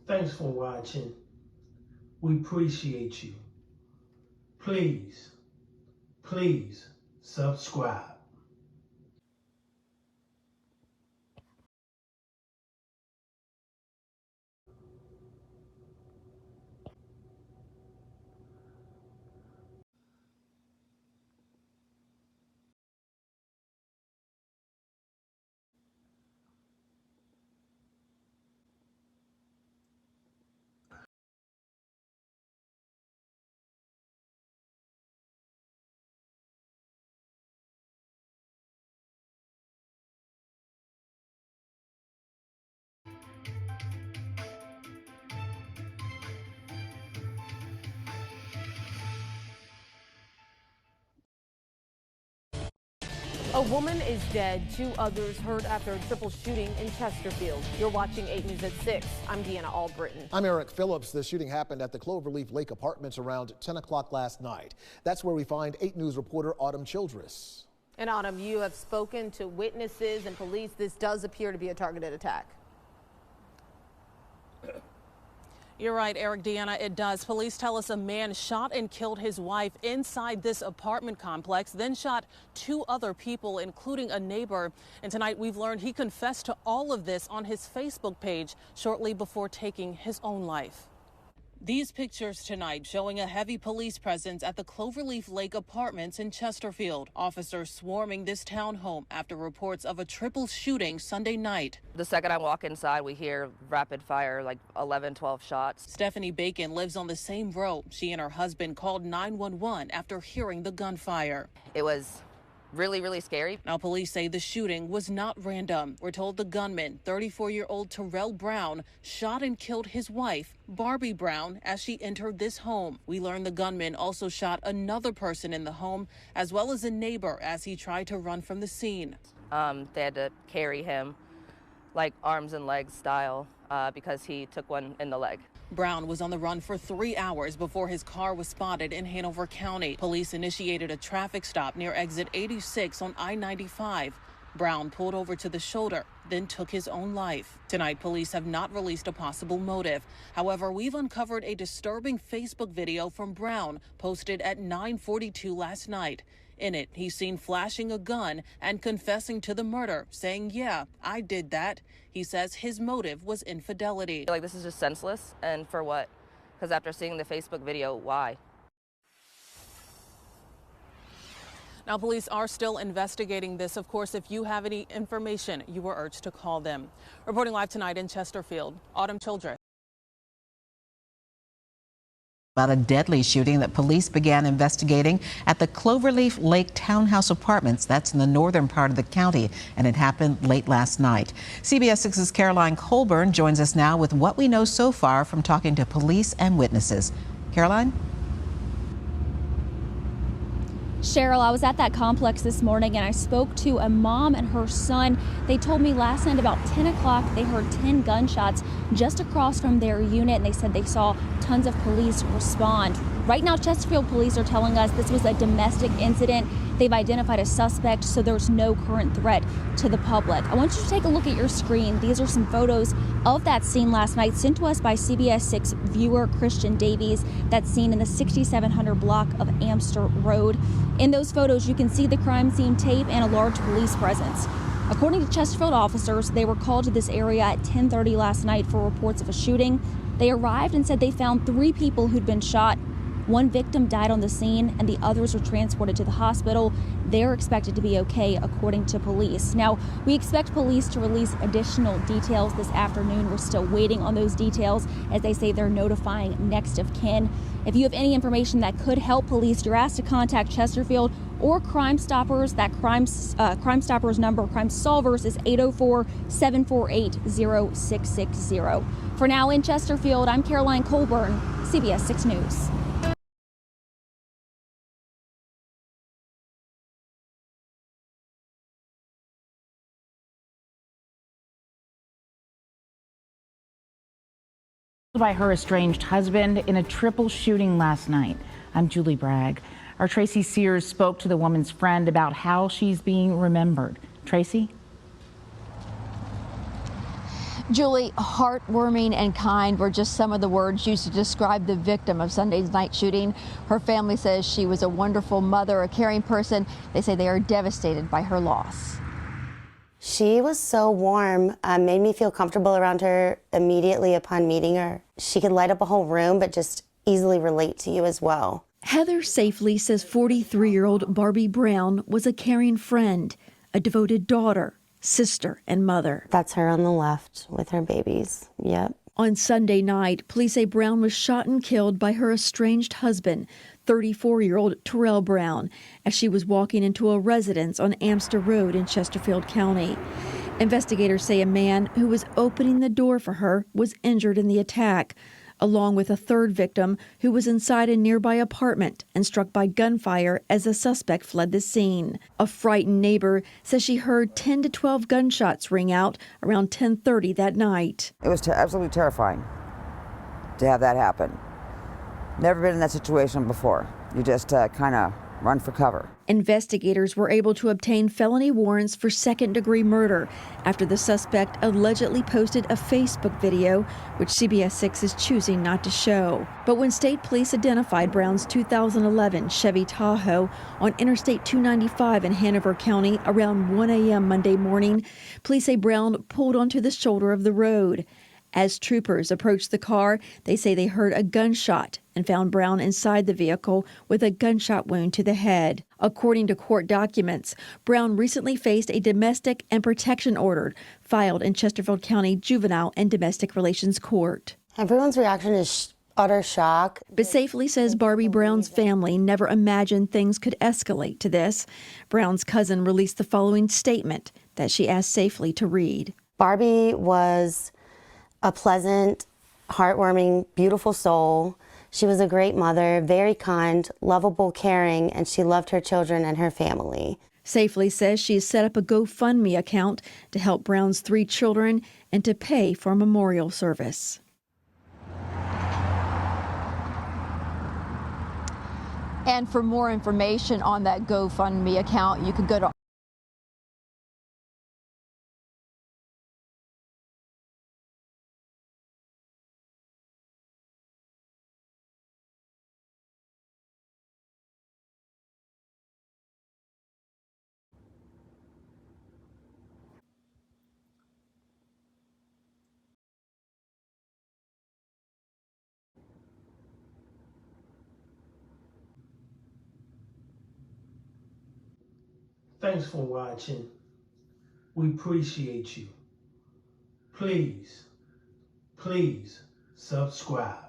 Thanks for watching. We appreciate you. Please subscribe. A woman is dead, 2 others hurt after a triple shooting in Chesterfield. You're watching 8 News at 6. I'm Deanna Albritton. I'm Eric Phillips. The shooting happened at the Cloverleaf Lake Apartments around 10 o'clock last night. That's where we find 8 News reporter Autumn Childress. And Autumn, you have spoken to witnesses and police. This does appear to be a targeted attack. You're right, Eric. Deanna, it does. Police tell us a man shot and killed his wife inside this apartment complex, then shot 2 other people, including a neighbor. And tonight we've learned he confessed to all of this on his Facebook page shortly before taking his own life. These pictures tonight showing a heavy police presence at the Cloverleaf Lake Apartments in Chesterfield. Officers swarming this townhome after reports of a triple shooting Sunday night. The second I walk inside, we hear rapid fire, like 11, 12 shots. Stephanie Bacon lives on the same row. She and her husband called 911 after hearing the gunfire. It was really, really scary. Now, police say the shooting was not random. We're told the gunman, 34-year-old Terrell Brown, shot and killed his wife, Barbie Brown, as she entered this home. We learned the gunman also shot another person in the home, as well as a neighbor, as he tried to run from the scene. They had to carry him, like arms and legs style, because he took one in the leg. Brown was on the run for 3 hours before his car was spotted in Hanover County. Police initiated a traffic stop near exit 86 on I-95. Brown pulled over to the shoulder, then took his own life. Tonight, police have not released a possible motive. However, we've uncovered a disturbing Facebook video from Brown posted at 9:42 last night. In it, he's seen flashing a gun and confessing to the murder, saying, "Yeah, I did that." He says his motive was infidelity. Like, this is just senseless, and for what? Because after seeing the Facebook video, why? Now, police are still investigating this. Of course, if you have any information, you are urged to call them. Reporting live tonight in Chesterfield, Autumn Childress. About a deadly shooting that police began investigating at the Cloverleaf Lake Townhouse Apartments. That's in the northern part of the county, and it happened late last night. CBS 6's Caroline Colburn joins us now with what we know so far from talking to police and witnesses. Caroline? Cheryl, I was at that complex this morning and I spoke to a mom and her son. They told me last night about 10 o'clock they heard 10 gunshots just across from their unit, and they said they saw tons of police respond. Right now, Chesterfield police are telling us this was a domestic incident. They've identified a suspect, so there's no current threat to the public. I want you to take a look at your screen. These are some photos of that scene last night sent to us by CBS 6 viewer Christian Davies. That's seen in the 6700 block of Amster Road. In those photos, you can see the crime scene tape and a large police presence. According to Chesterfield officers, they were called to this area at 10:30 last night for reports of a shooting. They arrived and said they found 3 people who'd been shot. 1 victim died on the scene and the others were transported to the hospital. They're expected to be okay, according to police. Now, we expect police to release additional details this afternoon. We're still waiting on those details, as they say they're notifying next of kin. If you have any information that could help police, you're asked to contact Chesterfield or Crime Stoppers. That Crime Stoppers number, Crime Solvers, is 804-748-0660. For now, in Chesterfield, I'm Caroline Colburn, CBS 6 News. By her estranged husband in a triple shooting last night. I'm Julie Bragg. Our Tracy Sears spoke to the woman's friend about how she's being remembered. Tracy? Julie, heartwarming and kind were just some of the words used to describe the victim of Sunday's night shooting. Her family says she was a wonderful mother, a caring person. They say they are devastated by her loss. She was so warm, made me feel comfortable around her immediately upon meeting her. She could light up a whole room, but just easily relate to you as well. Heather Safely says 43-year-old Barbie Brown was a caring friend, a devoted daughter, sister, and mother. That's her on the left with her babies. Yep. On Sunday night, police say Brown was shot and killed by her estranged husband, 34-year-old Terrell Brown, as she was walking into a residence on Amster Road in Chesterfield County. Investigators say a man who was opening the door for her was injured in the attack, along with a third victim who was inside a nearby apartment and struck by gunfire as the suspect fled the scene. A frightened neighbor says she heard 10 to 12 gunshots ring out around 10:30 that night. It was absolutely terrifying to have that happen. Never been in that situation before. You just kind of run for cover. Investigators were able to obtain felony warrants for second-degree murder after the suspect allegedly posted a Facebook video, which CBS 6 is choosing not to show. But when state police identified Brown's 2011 Chevy Tahoe on Interstate 295 in Hanover County around 1 a.m. Monday morning, police say Brown pulled onto the shoulder of the road. As troopers approached the car, they say they heard a gunshot and found Brown inside the vehicle with a gunshot wound to the head. According to court documents, Brown recently faced a domestic and protection order filed in Chesterfield County Juvenile and Domestic Relations Court. Everyone's reaction is utter shock. But Safely says Barbie Brown's family never imagined things could escalate to this. Brown's cousin released the following statement that she asked Safely to read. Barbie was a pleasant, heartwarming, beautiful soul. She was a great mother, very kind, lovable, caring, and she loved her children and her family. Safely says she has set up a GoFundMe account to help Brown's 3 children and to pay for a memorial service. And for more information on that GoFundMe account, you can go to Thanks for watching. We appreciate you. Please subscribe.